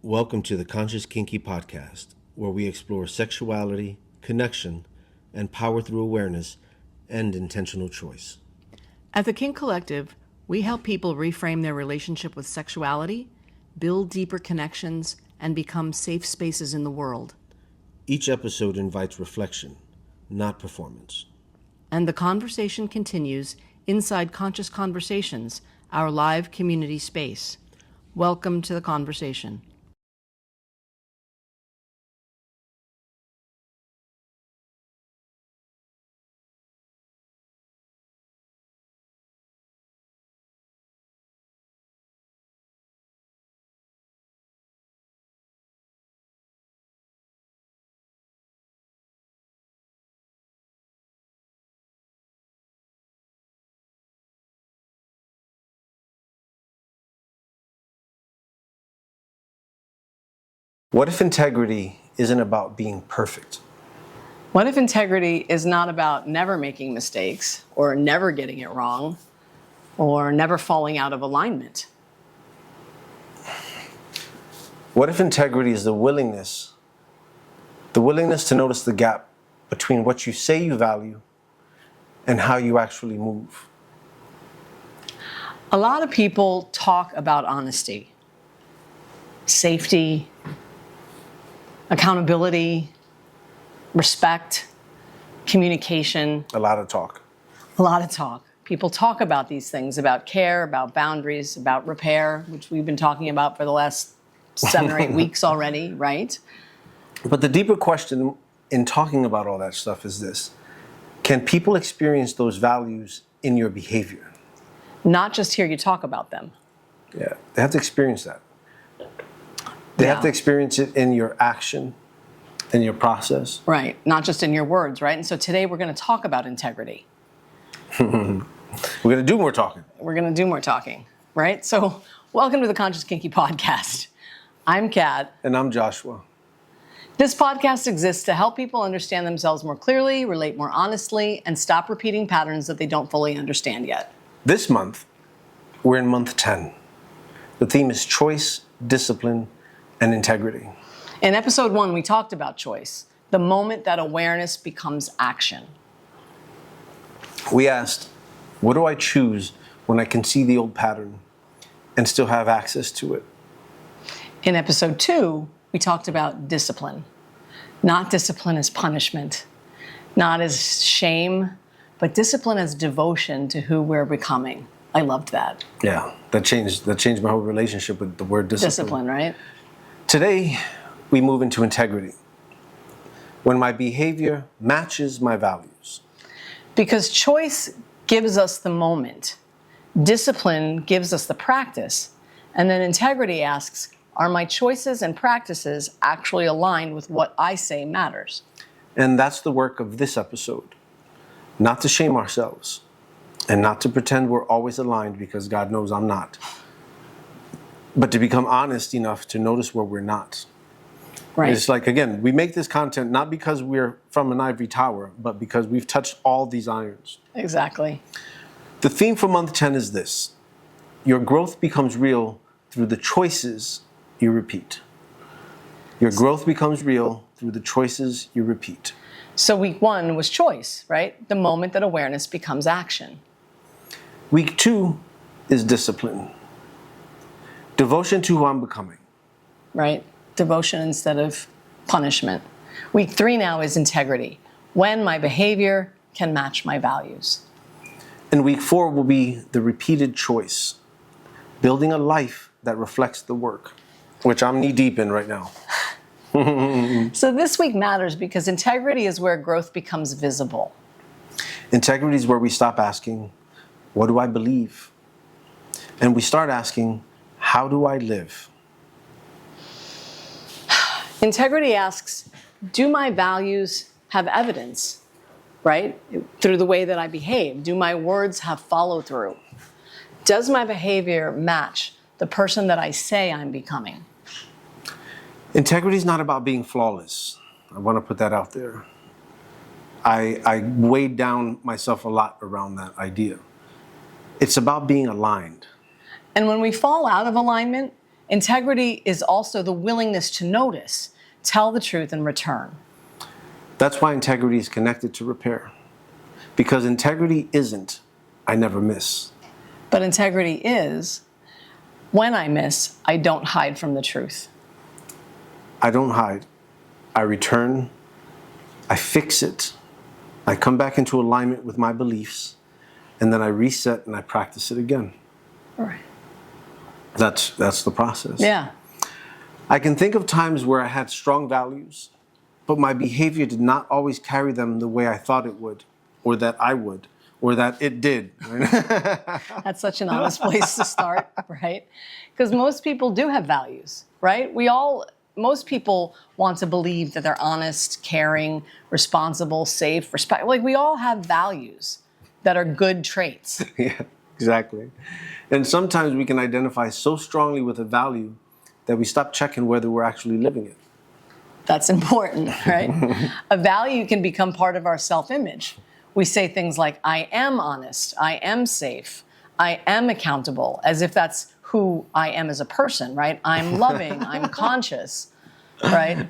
Welcome to the Conscious Kinky Podcast, where we explore sexuality, connection, and power through awareness and intentional choice. At the Kink Collective, we help people reframe their relationship with sexuality, build deeper connections, and become safe spaces in the world. Each episode invites reflection, not performance. And the conversation continues inside Conscious Conversations, our live community space. Welcome to the conversation. What if integrity isn't about being perfect? What if integrity is not about never making mistakes, or never getting it wrong, or never falling out of alignment? What if integrity is the willingness to notice the gap between what you say you value and how you actually move? A lot of people talk about honesty, safety, accountability, respect, communication. A lot of talk. A lot of talk. People talk about these things, about care, about boundaries, about repair, which we've been talking about for the last 7 or 8 weeks already, right? But the deeper question in talking about all that stuff is this: can people experience those values in your behavior? Not just hear you talk about them. Yeah, they have to experience that. They have to experience it in your action, in your process. Right, not just in your words, right? And so today we're going to talk about integrity. We're going to do more talking. We're going to do more talking, right? So welcome to the Conscious Kinky Podcast. I'm Kat. And I'm Joshua. This podcast exists to help people understand themselves more clearly, relate more honestly, and stop repeating patterns that they don't fully understand yet. This month, we're in month 10. The theme is choice, discipline, and integrity. In episode 1, we talked about choice, the moment that awareness becomes action. We asked, what do I choose when I can see the old pattern and still have access to it? In episode 2, we talked about discipline. Not discipline as punishment, not as shame, but discipline as devotion to who we're becoming. I loved that. Yeah, that changed my whole relationship with the word discipline. Discipline, right? Today, we move into integrity, when my behavior matches my values. Because choice gives us the moment, discipline gives us the practice, and then integrity asks, are my choices and practices actually aligned with what I say matters? And that's the work of this episode. Not to shame ourselves, and not to pretend we're always aligned, because God knows I'm not. But to become honest enough to notice where we're not. Right. It's like, again, we make this content not because we're from an ivory tower, but because we've touched all these irons. Exactly. The theme for month 10 is this: your growth becomes real through the choices you repeat. Your growth becomes real through the choices you repeat. So week 1 was choice, right? The moment that awareness becomes action. Week 2 is discipline. Devotion to who I'm becoming. Right? Devotion instead of punishment. Week 3 now is integrity, when my behavior can match my values. And week 4 will be the repeated choice, building a life that reflects the work, which I'm knee deep in right now. So this week matters because integrity is where growth becomes visible. Integrity is where we stop asking, what do I believe? And we start asking, how do I live? Integrity asks, do my values have evidence, right? Through the way that I behave. Do my words have follow through? Does my behavior match the person that I say I'm becoming? Integrity is not about being flawless. I want to put that out there. I weighed down myself a lot around that idea. It's about being aligned. And when we fall out of alignment, Integrity is also the willingness to notice, tell the truth, and return. That's why integrity is connected to repair. Because integrity isn't, I never miss. But integrity is, when I miss, I don't hide from the truth. I don't hide. I return. I fix it. I come back into alignment with my beliefs, and then I reset and I practice it again. Right. That's the process. Yeah. I can think of times where I had strong values, but my behavior did not always carry them the way I thought it would, or that I would, or that it did. That's such an honest place to start, right? Because most people do have values, right? Most people want to believe that they're honest, caring, responsible, safe, respect. Like, we all have values that are good traits. Yeah, exactly. And sometimes we can identify so strongly with a value that we stop checking whether we're actually living it. That's important, right? A value can become part of our self-image. We say things like, I am honest, I am safe, I am accountable, as if that's who I am as a person, right? I'm loving, I'm conscious, right?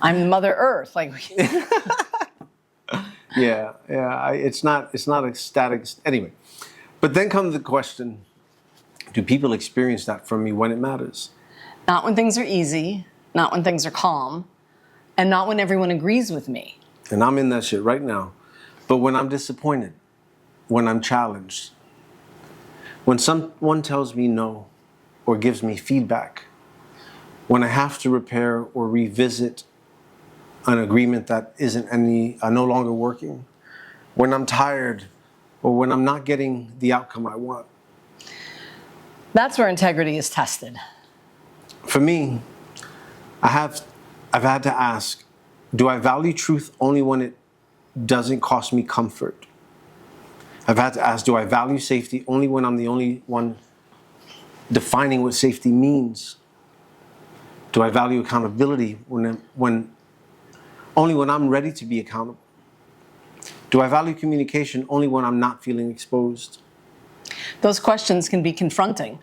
I'm Mother Earth. Like, Yeah. It's not a static. Anyway, but then comes the question: do people experience that from me when it matters? not when things are easy, not when things are calm, and not when everyone agrees with me. And I'm in that shit right now. But when I'm disappointed, when I'm challenged, when someone tells me no or gives me feedback, when I have to repair or revisit an agreement that isn't no longer working, when I'm tired or when I'm not getting the outcome I want. That's where integrity is tested. For me, I've had to ask, do I value truth only when it doesn't cost me comfort? I've had to ask, do I value safety only when I'm the only one defining what safety means? Do I value accountability only when I'm ready to be accountable? Do I value communication only when I'm not feeling exposed? Those questions can be confronting,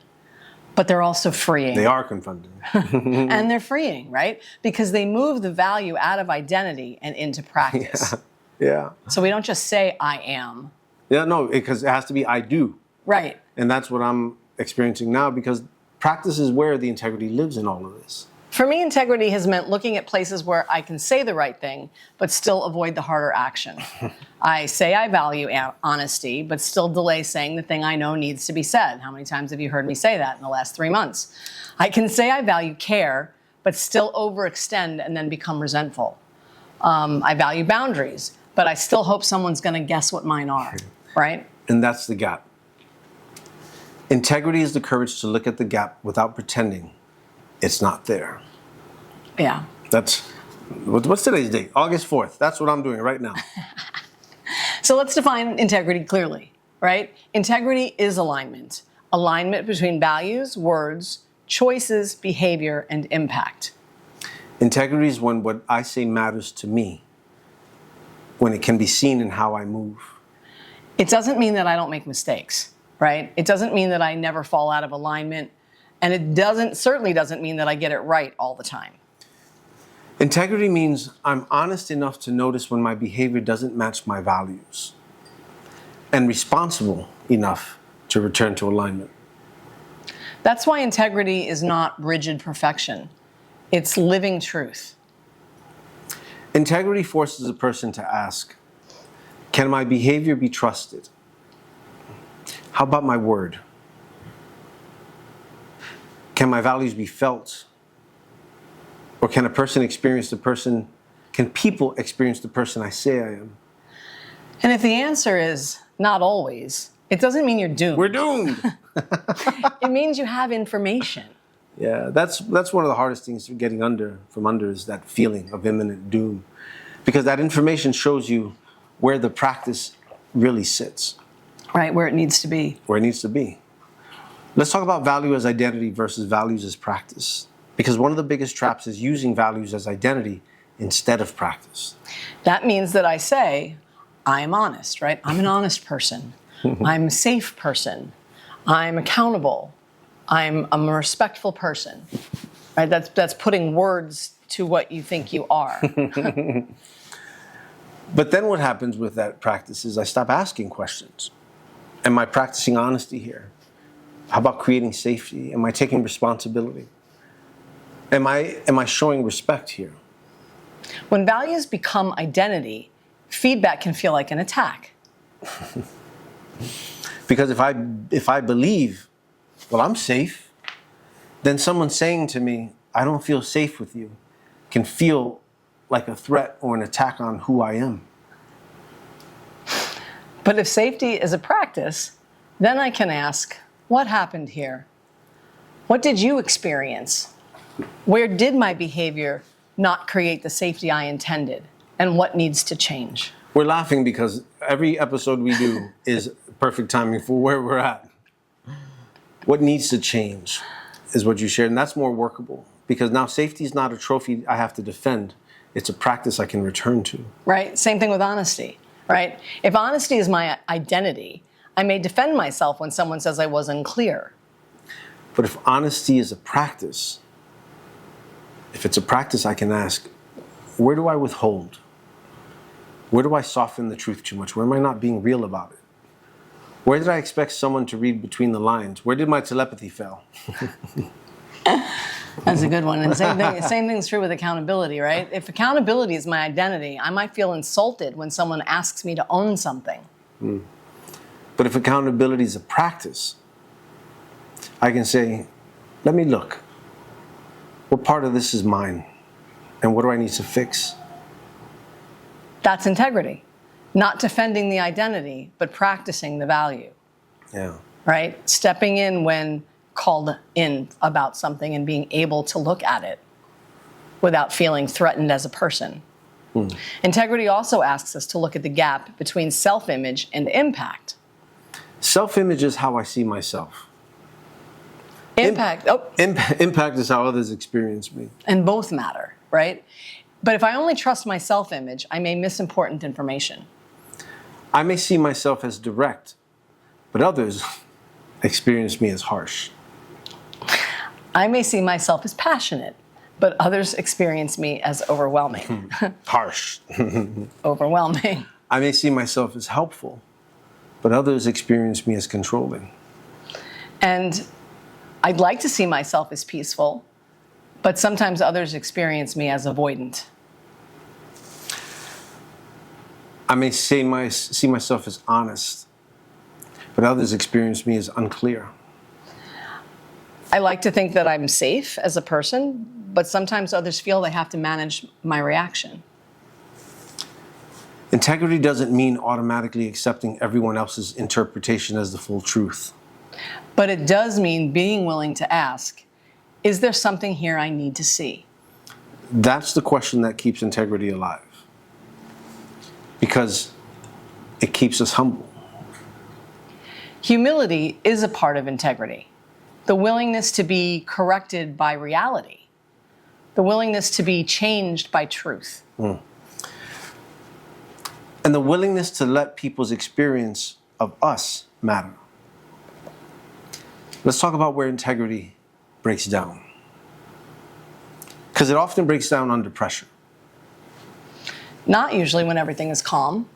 but they're also freeing. They are confronting. And they're freeing, right? Because they move the value out of identity and into practice. Yeah. So we don't just say, I am. Yeah, no, because it has to be I do. Right. And that's what I'm experiencing now, because practice is where the integrity lives in all of this. For me, integrity has meant looking at places where I can say the right thing, but still avoid the harder action. I say I value honesty, but still delay saying the thing I know needs to be said. How many times have you heard me say that in the last 3 months? I can say I value care, but still overextend and then become resentful. I value boundaries, but I still hope someone's going to guess what mine are, right? And that's the gap. Integrity is the courage to look at the gap without pretending it's not there. Yeah. What's today's date? August 4th. That's what I'm doing right now. So let's define integrity clearly, right? Integrity is alignment. Alignment between values, words, choices, behavior, and impact. Integrity is when what I say matters to me, when it can be seen in how I move. It doesn't mean that I don't make mistakes, right? It doesn't mean that I never fall out of alignment. And it certainly doesn't mean that I get it right all the time. Integrity means I'm honest enough to notice when my behavior doesn't match my values, and responsible enough to return to alignment. That's why integrity is not rigid perfection. It's living truth. Integrity forces a person to ask, can my behavior be trusted? How about my word? Can my values be felt? Or can people experience the person I say I am? And if the answer is not always, it doesn't mean you're doomed. We're doomed. It means you have information. Yeah, that's one of the hardest things getting from under is that feeling of imminent doom. Because that information shows you where the practice really sits. Right, where it needs to be. Where it needs to be. Let's talk about value as identity versus values as practice. Because one of the biggest traps is using values as identity instead of practice. That means that I say, I'm honest, right? I'm an honest person. I'm a safe person. I'm accountable. I'm a respectful person, right? That's putting words to what you think you are. But then what happens with that practice is I stop asking questions. Am I practicing honesty here? How about creating safety? Am I taking responsibility? Am I showing respect here? When values become identity, feedback can feel like an attack. Because if I believe, well, I'm safe, then someone saying to me, I don't feel safe with you, can feel like a threat or an attack on who I am. But if safety is a practice, then I can ask, what happened here? What did you experience? Where did my behavior not create the safety I intended? And what needs to change? We're laughing because every episode we do is perfect timing for where we're at. What needs to change is what you shared, and that's more workable because now safety is not a trophy I have to defend. It's a practice I can return to. Right? Same thing with honesty, right? If honesty is my identity, I may defend myself when someone says I was unclear. But if honesty is a practice, if it's a practice, I can ask, where do I withhold? Where do I soften the truth too much? Where am I not being real about it? Where did I expect someone to read between the lines? Where did my telepathy fail? That's a good one. And same thing's true with accountability, right? If accountability is my identity, I might feel insulted when someone asks me to own something. But if accountability is a practice, I can say, let me look. What part of this is mine? And what do I need to fix? That's integrity. Not defending the identity, but practicing the value. Yeah. Right? Stepping in when called in about something and being able to look at it without feeling threatened as a person. Integrity also asks us to look at the gap between self-image and impact. Self-image is how I see myself. Impact Impact is how others experience me. and both matter, right? But if I only trust my self-image, I may miss important information. I may see myself as direct, but others experience me as harsh. I may see myself as passionate, but others experience me as overwhelming. Harsh. Overwhelming. I may see myself as helpful, but others experience me as controlling. And I'd like to see myself as peaceful, but sometimes others experience me as avoidant. I may see myself as honest, but others experience me as unclear. I like to think that I'm safe as a person, but sometimes others feel they have to manage my reaction. Integrity doesn't mean automatically accepting everyone else's interpretation as the full truth. But it does mean being willing to ask, is there something here I need to see? That's the question that keeps integrity alive. Because it keeps us humble. Humility is a part of integrity. The willingness to be corrected by reality. The willingness to be changed by truth. And the willingness to let people's experience of us matter. Let's talk about where integrity breaks down. Because it often breaks down under pressure. Not usually when everything is calm,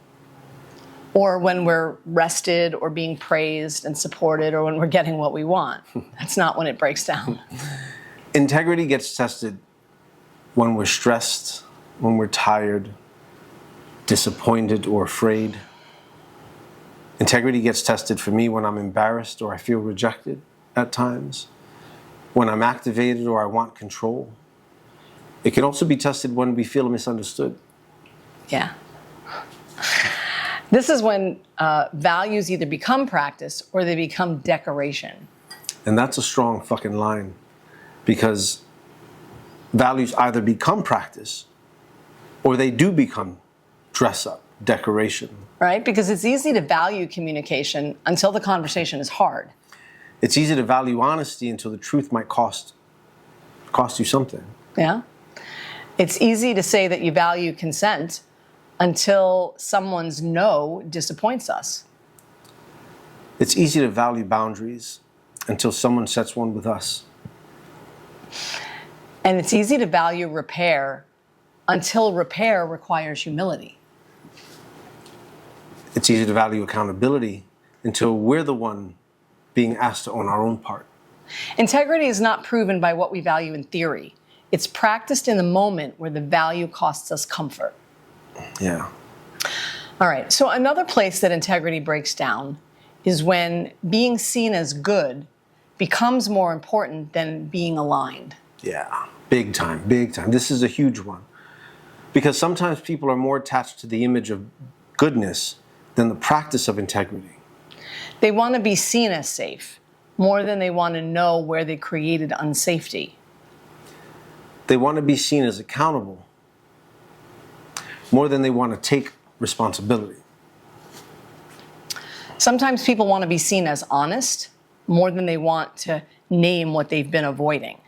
or when we're rested or being praised and supported, or when we're getting what we want. That's not when it breaks down. Integrity gets tested when we're stressed, when we're tired, disappointed, or afraid. Integrity gets tested for me when I'm embarrassed or I feel rejected at times, when I'm activated or I want control. It can also be tested when we feel misunderstood. Yeah. This is when values either become practice or they become decoration. And that's a strong fucking line, because values either become practice or they do become dress up, decoration. Right? Because it's easy to value communication until the conversation is hard. It's easy to value honesty until the truth might cost you something. Yeah? It's easy to say that you value consent until someone's no disappoints us. It's easy to value boundaries until someone sets one with us. And it's easy to value repair until repair requires humility. It's easy to value accountability until we're the one being asked to own our own part. Integrity is not proven by what we value in theory. It's practiced in the moment where the value costs us comfort. Yeah. All right, so another place that integrity breaks down is when being seen as good becomes more important than being aligned. Yeah, big time, big time. This is a huge one. Because sometimes people are more attached to the image of goodness than the practice of integrity. They want to be seen as safe more than they want to know where they created unsafety. They want to be seen as accountable more than they want to take responsibility. Sometimes people want to be seen as honest more than they want to name what they've been avoiding.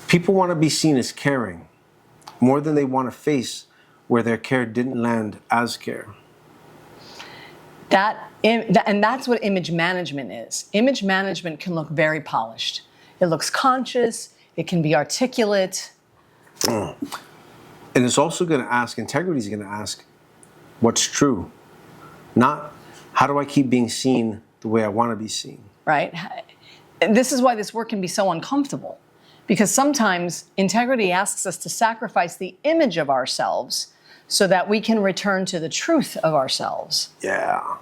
People want to be seen as caring more than they want to face where their care didn't land as care. And that's what image management is. Image management can look very polished. It looks conscious, it can be articulate. And it's also going to ask, integrity is going to ask, what's true? Not, how do I keep being seen the way I want to be seen? Right? And this is why this work can be so uncomfortable. Because sometimes integrity asks us to sacrifice the image of ourselves so that we can return to the truth of ourselves. Yeah.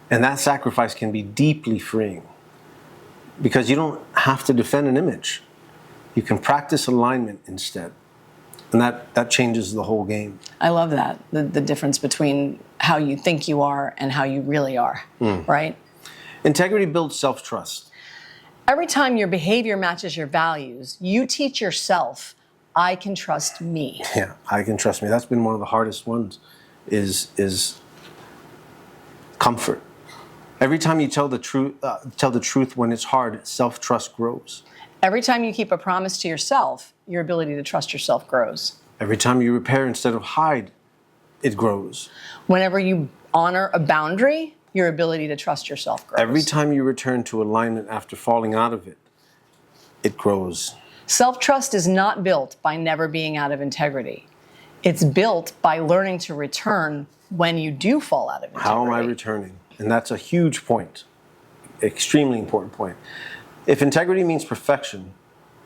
And that sacrifice can be deeply freeing. Because you don't have to defend an image. You can practice alignment instead. And that changes the whole game. I love that, the difference between how you think you are and how you really are, right? Integrity builds self-trust. Every time your behavior matches your values, you teach yourself, I can trust me. Yeah, I can trust me. That's been one of the hardest ones, is comfort. Every time you tell the truth when it's hard, self-trust grows. Every time you keep a promise to yourself, your ability to trust yourself grows. Every time you repair instead of hide, it grows. Whenever you honor a boundary, your ability to trust yourself grows. Every time you return to alignment after falling out of it, it grows. Self-trust is not built by never being out of integrity. It's built by learning to return when you do fall out of integrity. How am I returning? And that's a huge point, extremely important point. If integrity means perfection,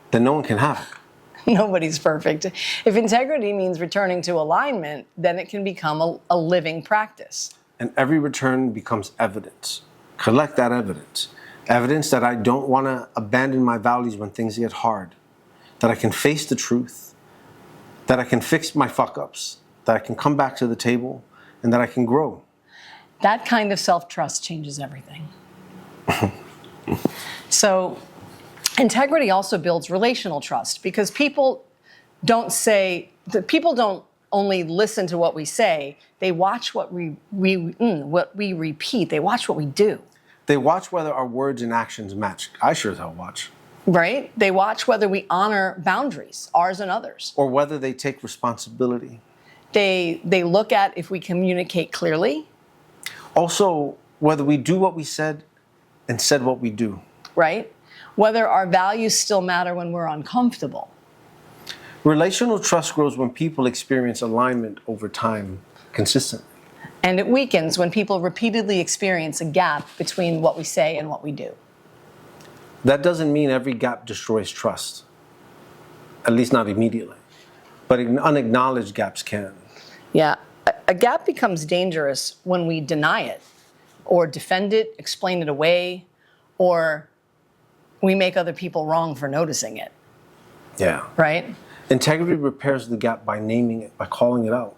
then no one can have it. Nobody's perfect. If integrity means returning to alignment, then it can become a living practice. And every return becomes evidence. Collect that evidence. Evidence that I don't want to abandon my values when things get hard. That I can face the truth. That I can fix my fuck-ups. That I can come back to the table. And that I can grow. That kind of self-trust changes everything. So, integrity also builds relational trust because people don't only listen to what we say, they watch what we repeat, they watch what we do. They watch whether our words and actions match. I sure as hell watch. Right? They watch whether we honor boundaries, ours and others. Or whether they take responsibility. They look at if we communicate clearly. Also, whether we do what we said and said what we do. Right? Whether our values still matter when we're uncomfortable. Relational trust grows when people experience alignment over time consistently. And it weakens when people repeatedly experience a gap between what we say and what we do. That doesn't mean every gap destroys trust, at least not immediately. But unacknowledged gaps can. Yeah. A gap becomes dangerous when we deny it, or defend it, explain it away, or we make other people wrong for noticing it. Yeah. Right? Integrity repairs the gap by naming it, by calling it out.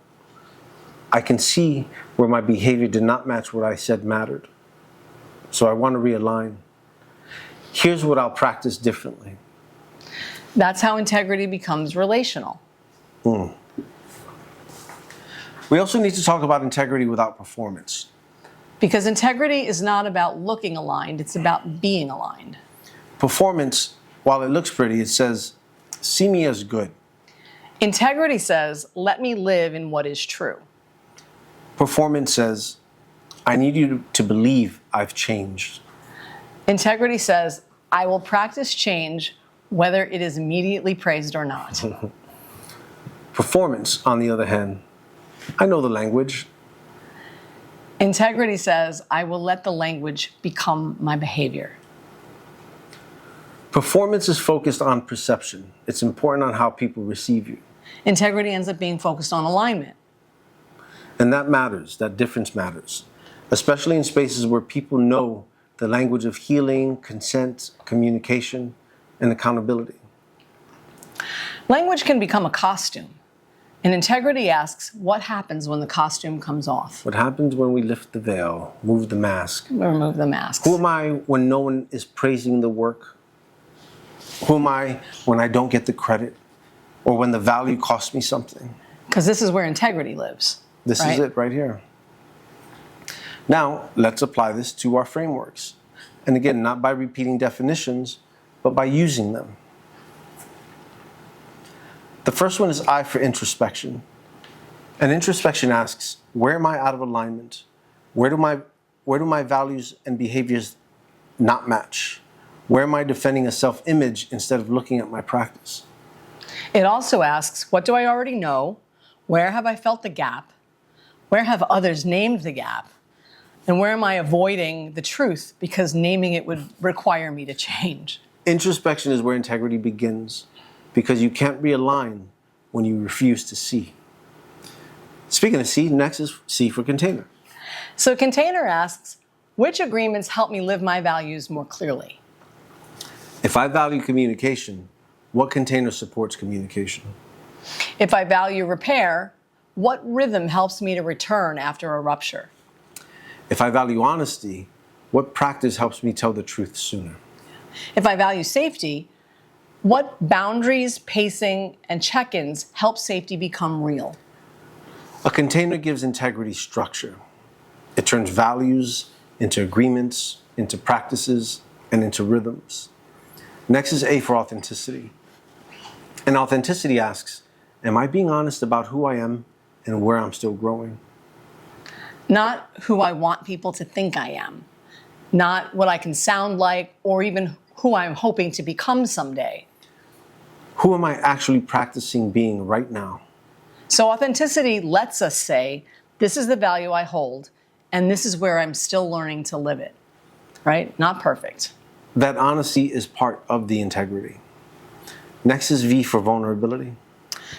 I can see where my behavior did not match what I said mattered. So I want to realign. Here's what I'll practice differently. That's how integrity becomes relational. We also need to talk about integrity without performance. Because integrity is not about looking aligned, it's about being aligned. Performance, while it looks pretty, it says, see me as good. Integrity says, let me live in what is true. Performance says, I need you to believe I've changed. Integrity says, I will practice change whether it is immediately praised or not. Performance, on the other hand, I know the language. Integrity says, I will let the language become my behavior. Performance is focused on perception. It's important on how people receive you. Integrity ends up being focused on alignment. And that matters. That difference matters, especially in spaces where people know the language of healing, consent, communication, and accountability. Language can become a costume. And integrity asks, what happens when the costume comes off? What happens when we lift the veil, move the mask? Remove the masks. Who am I when no one is praising the work? Who am I when I don't get the credit or when the value costs me something? Because this is where integrity lives. This is it right here. Now, let's apply this to our frameworks. And again, not by repeating definitions, but by using them. The first one is I for introspection. And introspection asks, where am I out of alignment? Where do my values and behaviors not match? Where am I defending a self-image instead of looking at my practice? It also asks, what do I already know? Where have I felt the gap? Where have others named the gap? And where am I avoiding the truth because naming it would require me to change? Introspection is where integrity begins, because you can't realign when you refuse to see. Speaking of see, next is C for container. So container asks, which agreements help me live my values more clearly? If I value communication, what container supports communication? If I value repair, what rhythm helps me to return after a rupture? If I value honesty, what practice helps me tell the truth sooner? If I value safety, what boundaries, pacing, and check-ins help safety become real? A container gives integrity structure. It turns values into agreements, into practices, and into rhythms. Next is A for authenticity. And authenticity asks, am I being honest about who I am and where I'm still growing? Not who I want people to think I am, not what I can sound like, or even who I'm hoping to become someday. Who am I actually practicing being right now? So authenticity lets us say, this is the value I hold, and this is where I'm still learning to live it, right? Not perfect. That honesty is part of the integrity. Next is V for vulnerability.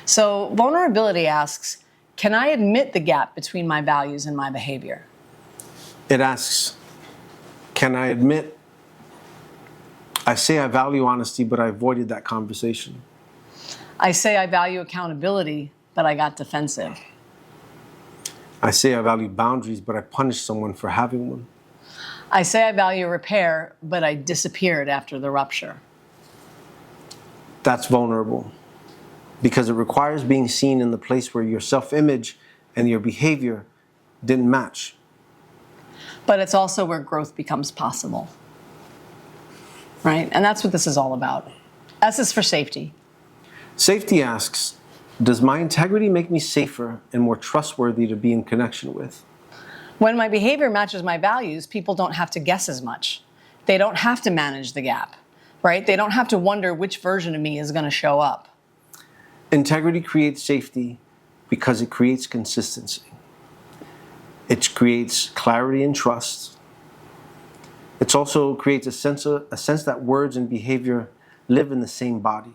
So vulnerability asks, can I admit the gap between my values and my behavior? It asks, can I admit, I say I value honesty, but I avoided that conversation. I say I value accountability, but I got defensive. I say I value boundaries, but I punished someone for having one. I say I value repair, but I disappeared after the rupture. That's vulnerable, because it requires being seen in the place where your self-image and your behavior didn't match. But it's also where growth becomes possible, right? And that's what this is all about. S is for safety. Safety asks, does my integrity make me safer and more trustworthy to be in connection with? When my behavior matches my values, people don't have to guess as much. They don't have to manage the gap, right? They don't have to wonder which version of me is going to show up. Integrity creates safety because it creates consistency. It creates clarity and trust. It also creates a sense that words and behavior live in the same body.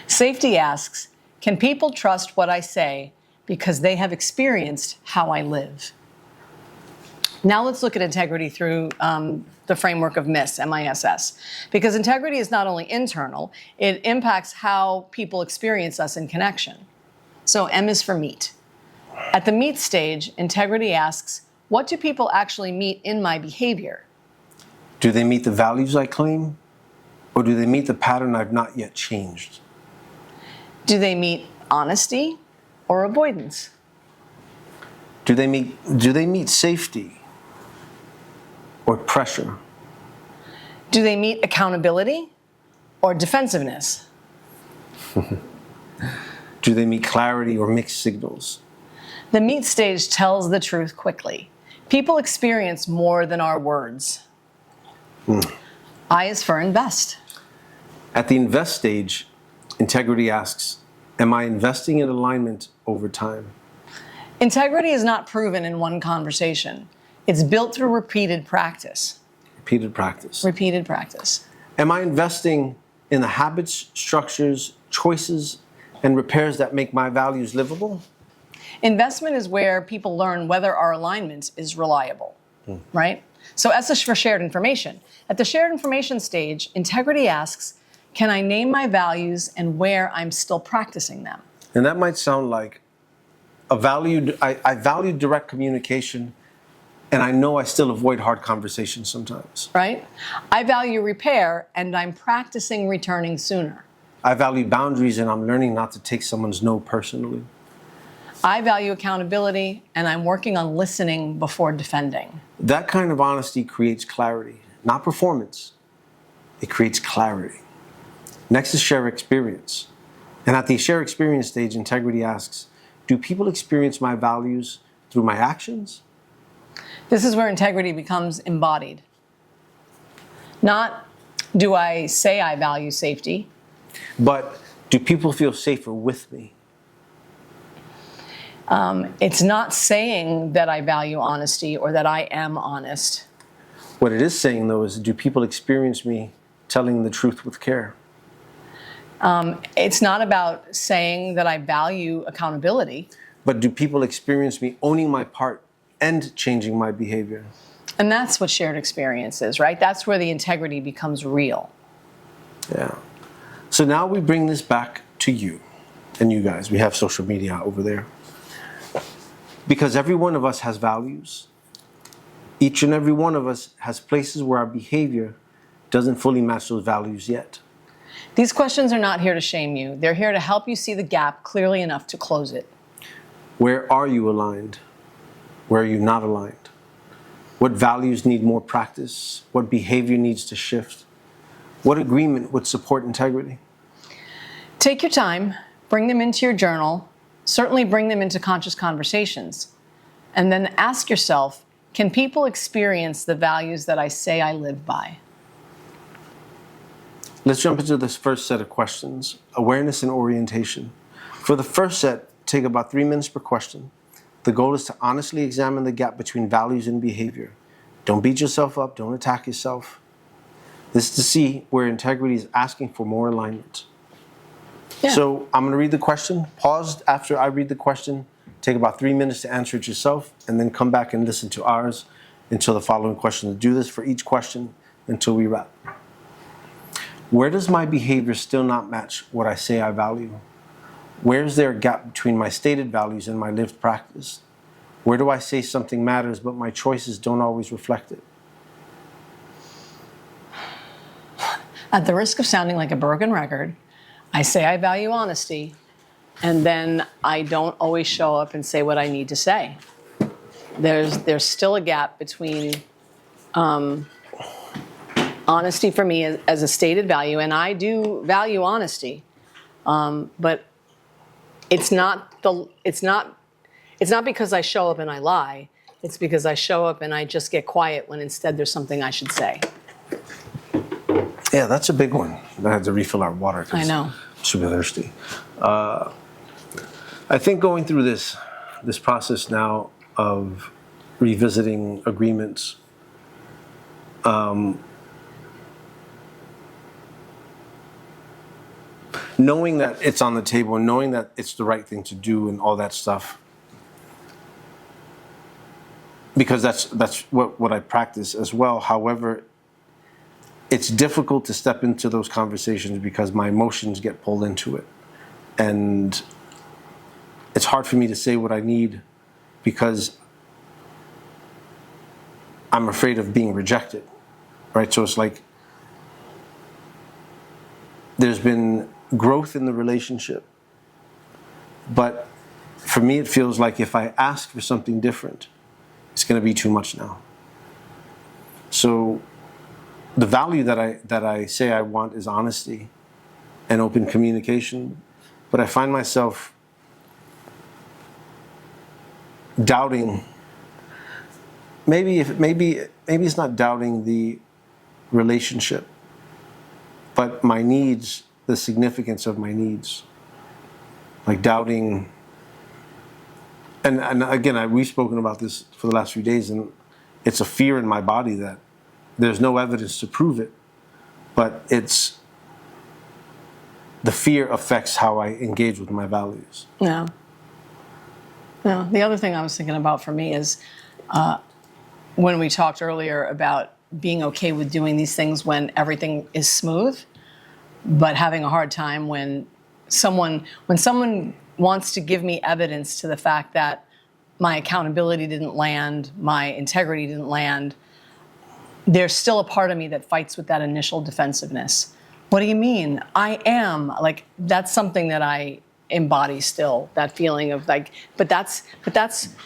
Safety asks, can people trust what I say because they have experienced how I live? Now let's look at integrity through the framework of MISS, M-I-S-S. Because integrity is not only internal, it impacts how people experience us in connection. So M is for meet. At the meet stage, integrity asks, what do people actually meet in my behavior? Do they meet the values I claim? Or do they meet the pattern I've not yet changed? Do they meet honesty or avoidance? Do they meet safety or pressure? Do they meet accountability or defensiveness? Do they meet clarity or mixed signals? The meet stage tells the truth quickly. People experience more than our words. I is for invest. At the invest stage, integrity asks, am I investing in alignment over time? Integrity is not proven in one conversation. It's built through repeated practice. Repeated practice. Repeated practice. Am I investing in the habits, structures, choices, and repairs that make my values livable? Investment is where people learn whether our alignment is reliable, right? So S is for shared information. At the shared information stage, integrity asks, can I name my values and where I'm still practicing them? And that might sound like I value direct communication, and I know I still avoid hard conversations sometimes. Right? I value repair and I'm practicing returning sooner. I value boundaries, and I'm learning not to take someone's no personally. I value accountability and I'm working on listening before defending. That kind of honesty creates clarity, not performance. It creates clarity. Next is share experience. And at the share experience stage, integrity asks, do people experience my values through my actions? This is where integrity becomes embodied. Not, do I say I value safety? But do people feel safer with me? It's not saying that I value honesty or that I am honest. What it is saying, though, is do people experience me telling the truth with care? It's not about saying that I value accountability. But do people experience me owning my part and changing my behavior? And that's what shared experience is, right? That's where the integrity becomes real. Yeah. So now we bring this back to you and you guys. We have social media over there. Because every one of us has values. Each and every one of us has places where our behavior doesn't fully match those values yet. These questions are not here to shame you. They're here to help you see the gap clearly enough to close it. Where are you aligned? Where are you not aligned? What values need more practice? What behavior needs to shift? What agreement would support integrity? Take your time, bring them into your journal, certainly bring them into conscious conversations, and then ask yourself, can people experience the values that I say I live by? Let's jump into this first set of questions, awareness and orientation. For the first set, take about 3 minutes per question. The goal is to honestly examine the gap between values and behavior. Don't beat yourself up, don't attack yourself. This is to see where integrity is asking for more alignment. Yeah. So I'm going to read the question, pause after I read the question, take about 3 minutes to answer it yourself, and then come back and listen to ours until the following question. Do this for each question until we wrap. Where does my behavior still not match what I say I value? Where is there a gap between my stated values and my lived practice? Where do I say something matters, but my choices don't always reflect it? At the risk of sounding like a broken record, I say I value honesty, and then I don't always show up and say what I need to say. There's still a gap between honesty for me as a stated value, and I do value honesty, but it's not because I show up and I lie. It's because I show up and I just get quiet when instead there's something I should say. Yeah, that's a big one. I had to refill our water. I know. I'm super thirsty. I think going through this process now of revisiting agreements, knowing that it's on the table and knowing that it's the right thing to do and all that stuff, because that's what I practice as well. However, it's difficult to step into those conversations because my emotions get pulled into it. And it's hard for me to say what I need because I'm afraid of being rejected, right? So it's like there's been growth in the relationship, but for me it feels like if I ask for something different, it's going to be too much now. So the value that I say I want is honesty and open communication, but I find myself doubting. Maybe it's not doubting the relationship, but my needs, the significance of my needs, like doubting. And again, we've spoken about this for the last few days, and it's a fear in my body that there's no evidence to prove it, but it's the fear affects how I engage with my values. Yeah. Yeah. The other thing I was thinking about for me is when we talked earlier about being okay with doing these things when everything is smooth, but having a hard time when someone wants to give me evidence to the fact that my accountability didn't land, my integrity didn't land, there's still a part of me that fights with that initial defensiveness. What do you mean? I am. Like, that's something that I embody still, that feeling of like, but that's,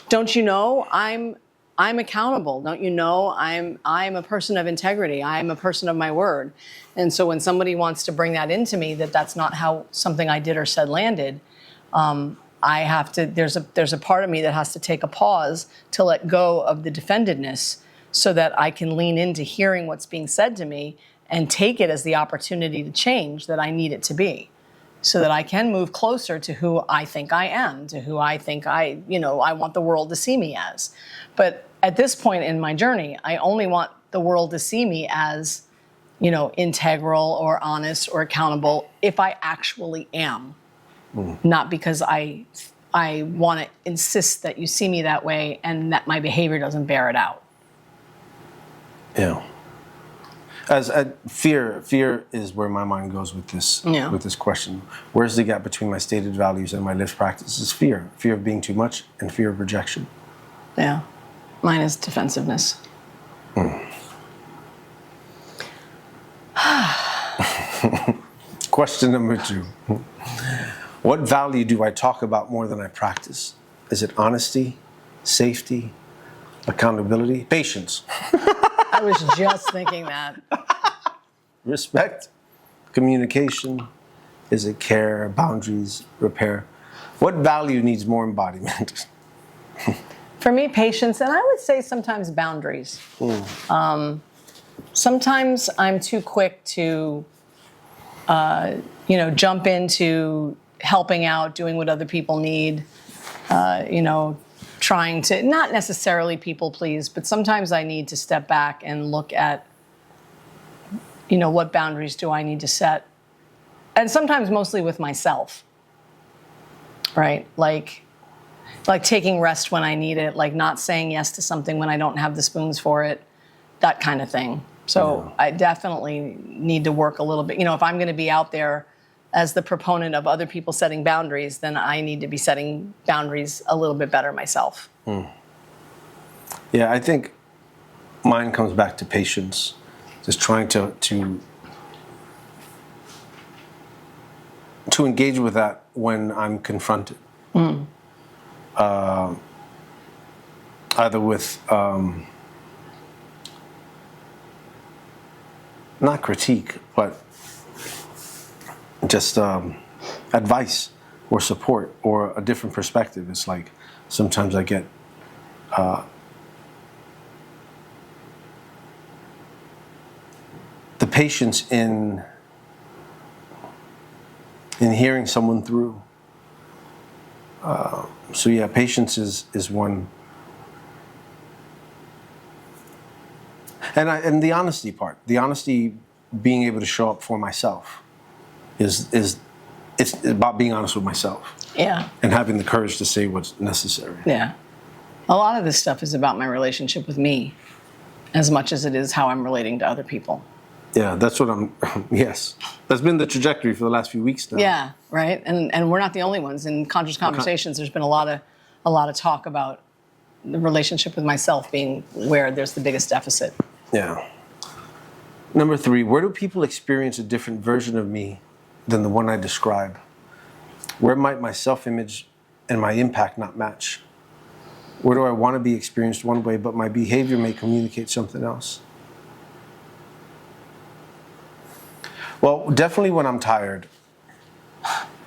don't you know, I'm accountable. Don't you know, I'm a person of integrity. I'm a person of my word. And so when somebody wants to bring that into me, that's not how something I did or said landed, I have to, there's a part of me that has to take a pause to let go of the defendedness so that I can lean into hearing what's being said to me and take it as the opportunity to change that I need it to be, so that I can move closer to who I think I am, to who I think I want the world to see me as. But at this point in my journey, I only want the world to see me as, integral or honest or accountable if I actually am. Not because I want to insist that you see me that way and that my behavior doesn't bear it out. Yeah. As fear is where my mind goes with this with this question. Where's the gap between my stated values and my lived practices? Fear of being too much and fear of rejection. Yeah, mine is defensiveness. Question number 2. What value do I talk about more than I practice? Is it honesty, safety, accountability, patience? I was just thinking that. Respect, communication, is it care, boundaries, repair? What value needs more embodiment? For me, patience, and I would say sometimes boundaries. Sometimes I'm too quick to, jump into helping out, doing what other people need, trying to, not necessarily people please, but sometimes I need to step back and look at, what boundaries do I need to set? And sometimes mostly with myself, right? Like taking rest when I need it, like not saying yes to something when I don't have the spoons for it, that kind of thing. So I definitely need to work a little bit. If I'm going to be out there as the proponent of other people setting boundaries, then I need to be setting boundaries a little bit better myself. Yeah, I think mine comes back to patience. Just trying to engage with that when I'm confronted. Either with not critique, but just advice or support or a different perspective. It's like sometimes I get the patience in hearing someone through. So yeah, patience is one. And the honesty part, being able to show up for myself it's about being honest with myself. Yeah. And having the courage to say what's necessary. Yeah. A lot of this stuff is about my relationship with me as much as it is how I'm relating to other people. Yeah, that's what yes. That's been the trajectory for the last few weeks now. Yeah, right? And we're not the only ones. In Conscious Conversations, there's been a lot of talk about the relationship with myself being where there's the biggest deficit. Yeah. Number 3, where do people experience a different version of me than the one I describe? Where might my self-image and my impact not match? Where do I want to be experienced one way, but my behavior may communicate something else? Well, definitely when I'm tired,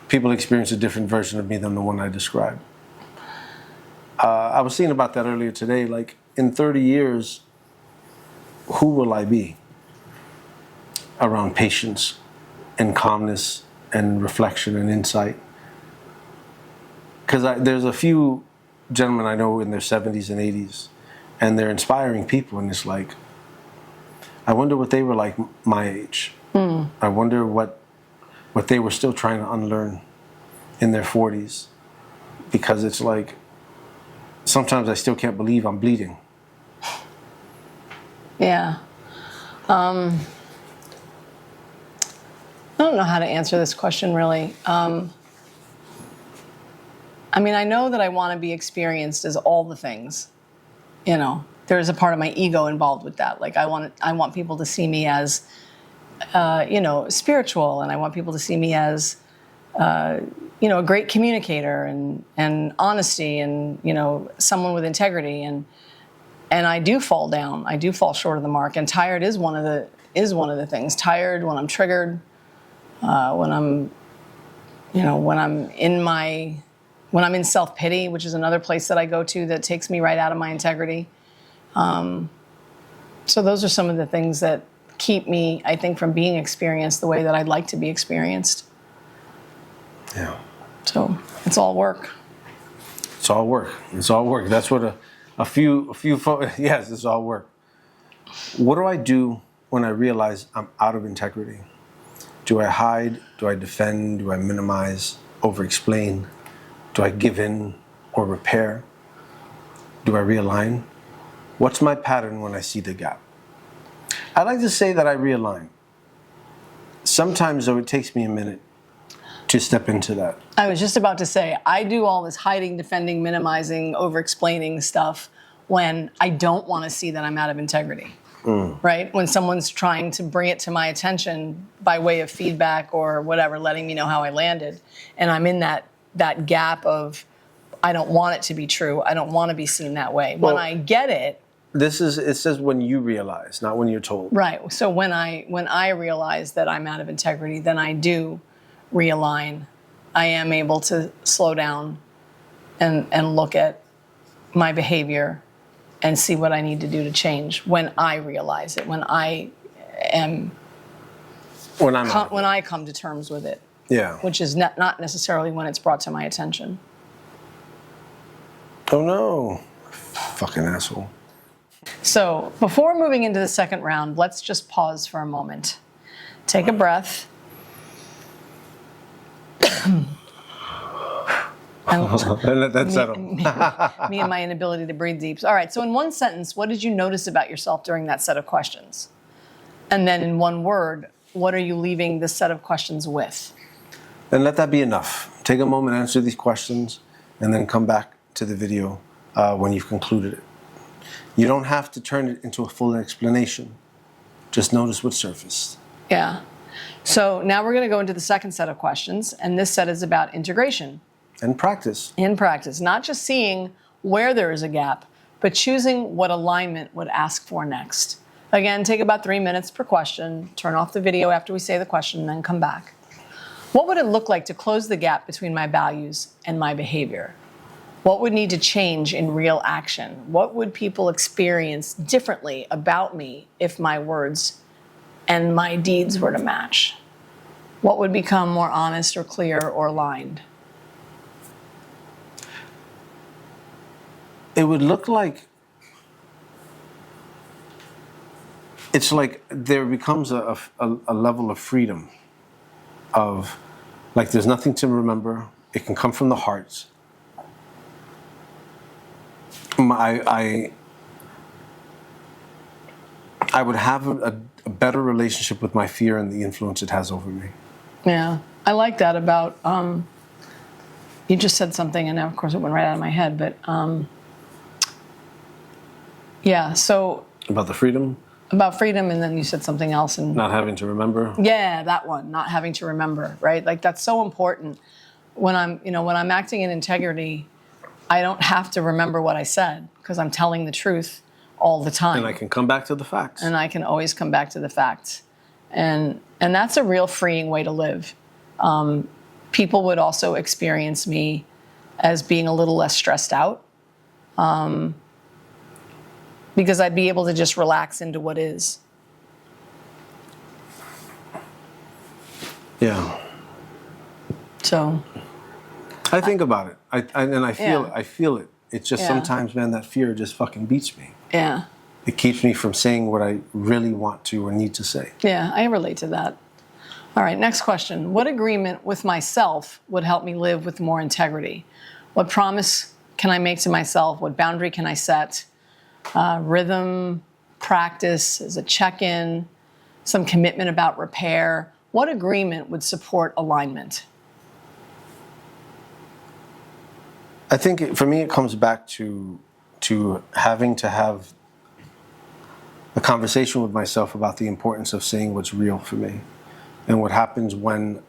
people experience a different version of me than the one I describe. I was thinking about that earlier today. Like, in 30 years, who will I be? around patience and calmness and reflection and insight. Because there's a few gentlemen I know in their 70s and 80s, and they're inspiring people, and it's like, I wonder what they were like my age. I wonder what they were still trying to unlearn in their 40s, because it's like, sometimes I still can't believe I'm bleeding. Yeah. I don't know how to answer this question, really. I mean, I know that I want to be experienced as all the things. You know, there's a part of my ego involved with that. Like, I want people to see me as, spiritual, and I want people to see me as, a great communicator and honesty, and someone with integrity. And I do fall down. I do fall short of the mark. And tired is one of the things. Tired, when I'm triggered, when I'm in self-pity, which is another place that I go to that takes me right out of my integrity. So those are some of the things that keep me, I think, from being experienced the way that I'd like to be experienced. Yeah. So it's all work. It's all work. It's all work. That's what a few yes, it's all work. What do I do when I realize I'm out of integrity? Do I hide? Do I defend? Do I minimize? Over-explain? Do I give in or repair? Do I realign? What's my pattern when I see the gap? I like to say that I realign. Sometimes, though, it takes me a minute to step into that. I was just about to say, I do all this hiding, defending, minimizing, over-explaining stuff when I don't want to see that I'm out of integrity. Right? When someone's trying to bring it to my attention by way of feedback or whatever, letting me know how I landed, and I'm in that gap of, I don't want it to be true. I don't want to be seen that way. When I get it. It says when you realize, not when you're told. Right. So when I realize that I'm out of integrity, then I do realign. I am able to slow down and look at my behavior and see what I need to do to change when I realize it, when I come to terms with it. Yeah. Which is not necessarily when it's brought to my attention. Oh no. Fucking asshole. So before moving into the second round, let's just pause for a moment. Take a breath. And let that settle. Me and my inability to breathe deep. All right, so in one sentence, what did you notice about yourself during that set of questions? And then in one word, what are you leaving this set of questions with? And let that be enough. Take a moment, answer these questions, and then come back to the video when you've concluded it. You don't have to turn it into a full explanation. Just notice what surfaced. Yeah. So now we're going to go into the second set of questions, and this set is about integration. And practice. In practice, not just seeing where there is a gap, but choosing what alignment would ask for next. Again, take about 3 minutes per question, turn off the video after we say the question, and then come back. What would it look like to close the gap between my values and my behavior? What would need to change in real action? What would people experience differently about me if my words and my deeds were to match? What would become more honest or clear or aligned? It would look like, it's like there becomes a level of freedom of, like, there's nothing to remember. It can come from the heart. I would have a better relationship with my fear and the influence it has over me. Yeah, I like that about, you just said something, and now, of course, it went right out of my head, but yeah, so. About the freedom? About freedom, and then you said something else. And not having to remember? Yeah, that one, not having to remember, right? Like, that's so important. When I'm acting in integrity, I don't have to remember what I said, because I'm telling the truth all the time. And I can come back to the facts. And I can always come back to the facts. And that's a real freeing way to live. People would also experience me as being a little less stressed out, because I'd be able to just relax into what is. Yeah. So I think about it. I feel Yeah. I feel it. It's just Yeah. sometimes, man, that fear just fucking beats me. yeah. It keeps me from saying what I really want to or need to say. Yeah, I relate to that. All right, next question. What agreement with myself would help me live with more integrity? What promise can I make to myself? What boundary can I set? Rhythm, practice, as a check-in, some commitment about repair. What agreement would support alignment? I think for me, it comes back to having to have a conversation with myself about the importance of saying what's real for me, and what happens when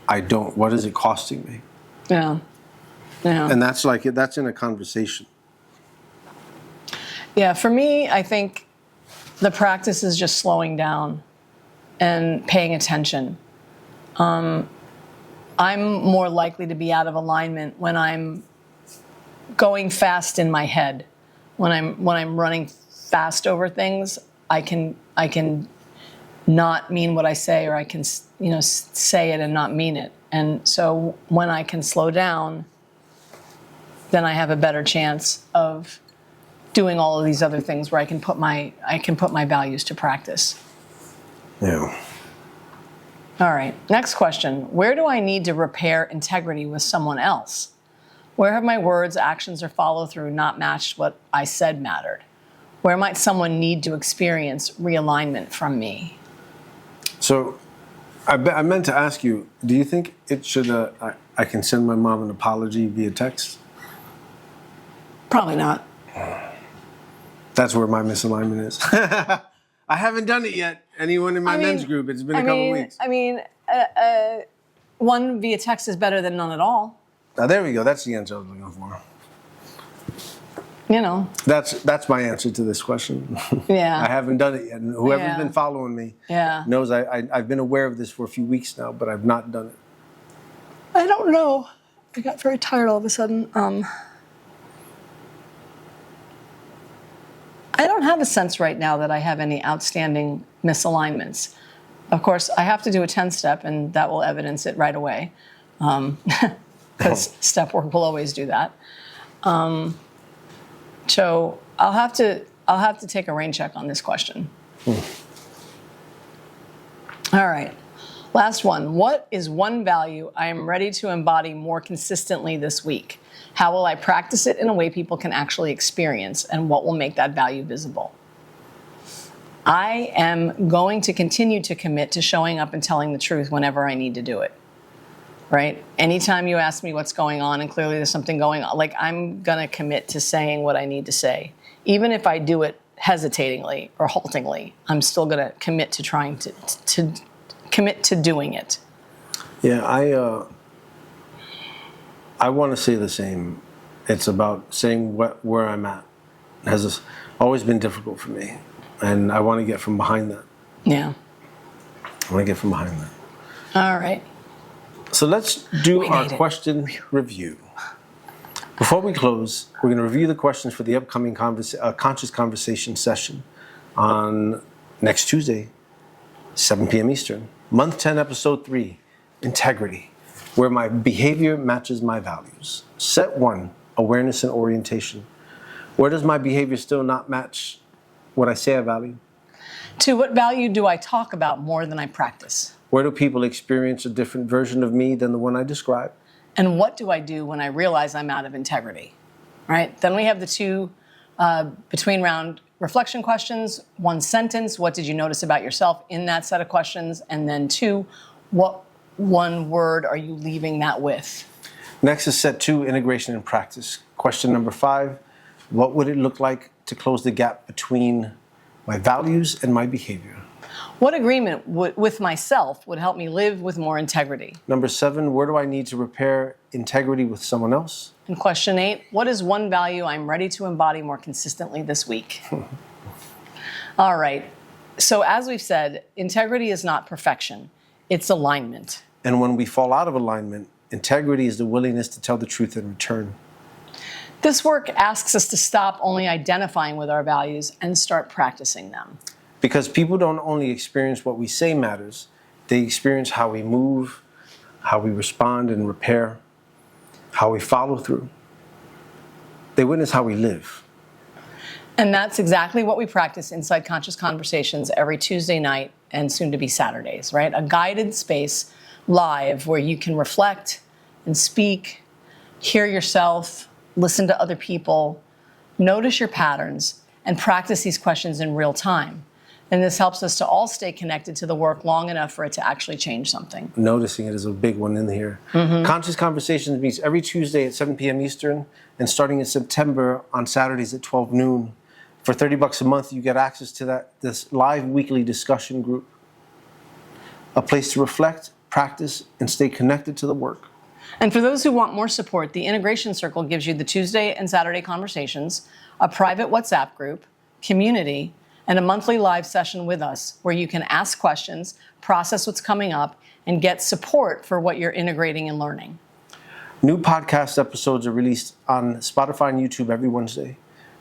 I don't. What is it costing me? Yeah. Yeah. And that's in a conversation. Yeah, for me, I think the practice is just slowing down and paying attention. I'm more likely to be out of alignment when I'm going fast in my head. When I'm running fast over things, I can not mean what I say, or I can say it and not mean it. And so when I can slow down, then I have a better chance of doing all of these other things where I can put my values to practice. Yeah. All right, next question. Where do I need to repair integrity with someone else? Where have my words, actions, or follow through not matched what I said mattered? Where might someone need to experience realignment from me? So, I meant to ask you, do you think it should, I can send my mom an apology via text? Probably not. That's where my misalignment is. I haven't done it yet. Anyone in my men's group, it's been a couple weeks. One via text is better than none at all. Now, there we go. That's the answer I was looking for. You know. That's my answer to this question. Yeah. I haven't done it yet. And whoever's Yeah. been following me Yeah. knows I've been aware of this for a few weeks now, but I've not done it. I don't know. I got very tired all of a sudden. I don't have a sense right now that I have any outstanding misalignments. Of course, I have to do a 10-step, and that will evidence it right away, because step work will always do that. So I'll have to take a rain check on this question. All right, last one. What is one value I am ready to embody more consistently this week? How will I practice it in a way people can actually experience, and what will make that value visible? I am going to continue to commit to showing up and telling the truth whenever I need to do it, right? Anytime you ask me what's going on, and clearly there's something going on, like, I'm going to commit to saying what I need to say. Even if I do it hesitatingly or haltingly, I'm still going to commit to trying to commit to doing it. Yeah, I want to say the same. It's about saying where I'm at. It has always been difficult for me, and I want to get from behind that. Yeah. I want to get from behind that. All right. So let's do We our made it. question review. Before we close, we're going to review the questions for the upcoming Conscious Conversation session on next Tuesday, 7 p.m. Eastern. Month 10, Episode 3, Integrity, where my behavior matches my values. Set 1, Awareness and Orientation. Where does my behavior still not match what I say I value? 2, what value do I talk about more than I practice? Where do people experience a different version of me than the one I describe? And what do I do when I realize I'm out of integrity? Right? Then we have the 2 between round reflection questions. 1 sentence, what did you notice about yourself in that set of questions? And then 2, what 1 word are you leaving that with? Next is set 2, Integration and Practice. Question number 5, what would it look like to close the gap between my values and my behavior? What agreement with myself would help me live with more integrity? Number 7, where do I need to repair integrity with someone else? And question 8, what is 1 value I'm ready to embody more consistently this week? All right. So as we've said, integrity is not perfection. It's alignment. And when we fall out of alignment, integrity is the willingness to tell the truth in return. This work asks us to stop only identifying with our values and start practicing them. Because people don't only experience what we say matters, They experience how we move, how we respond and repair, how we follow through. They witness how we live. And that's exactly what we practice inside Conscious Conversations every Tuesday night and soon to be Saturdays, right? A guided space live where you can reflect and speak, hear yourself, listen to other people, notice your patterns, and practice these questions in real time. And this helps us to all stay connected to the work long enough for it to actually change something. Noticing it is a big one in here. Conscious Conversations meets every Tuesday at 7 p.m. Eastern, and starting in September on Saturdays at 12 noon. For $30 a month, you get access to this live weekly discussion group. A place to reflect, practice, and stay connected to the work. And for those who want more support, the Integration Circle gives you the Tuesday and Saturday conversations, a private WhatsApp group, community, and a monthly live session with us where you can ask questions, process what's coming up, and get support for what you're integrating and learning. New podcast episodes are released on Spotify and YouTube every Wednesday.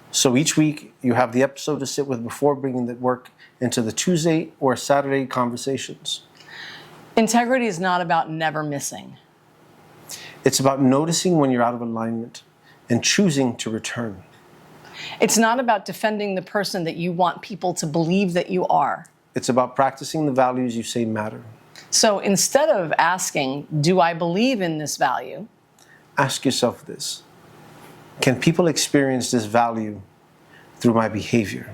So each week, you have the episode to sit with before bringing the work into the Tuesday or Saturday conversations. Integrity is not about never missing. It's about noticing when you're out of alignment and choosing to return. It's not about defending the person that you want people to believe that you are. It's about practicing the values you say matter. So instead of asking, do I believe in this value? Ask yourself this. Can people experience this value through my behavior?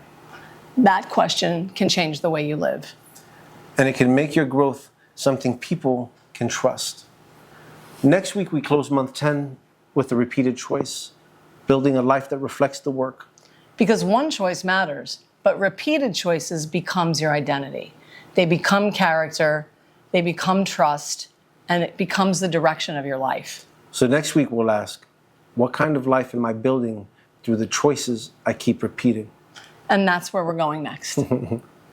That question can change the way you live. And it can make your growth something people can trust. Next week, we close month 10 with a repeated choice, building a life that reflects the work. Because one choice matters, but repeated choices becomes your identity. They become character, they become trust, and it becomes the direction of your life. So next week, we'll ask, what kind of life am I building through the choices I keep repeating? And that's where we're going next,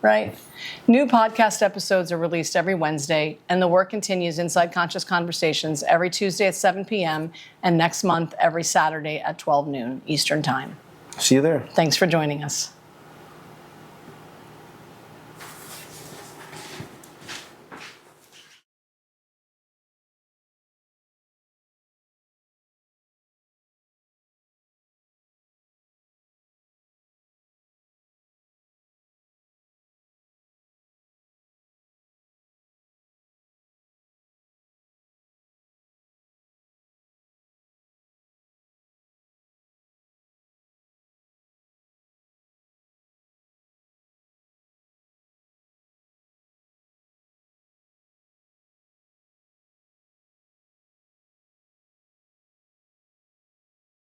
right? New podcast episodes are released every Wednesday, and the work continues inside Conscious Conversations every Tuesday at 7 p.m. and next month every Saturday at 12 noon Eastern Time. See you there. Thanks for joining us.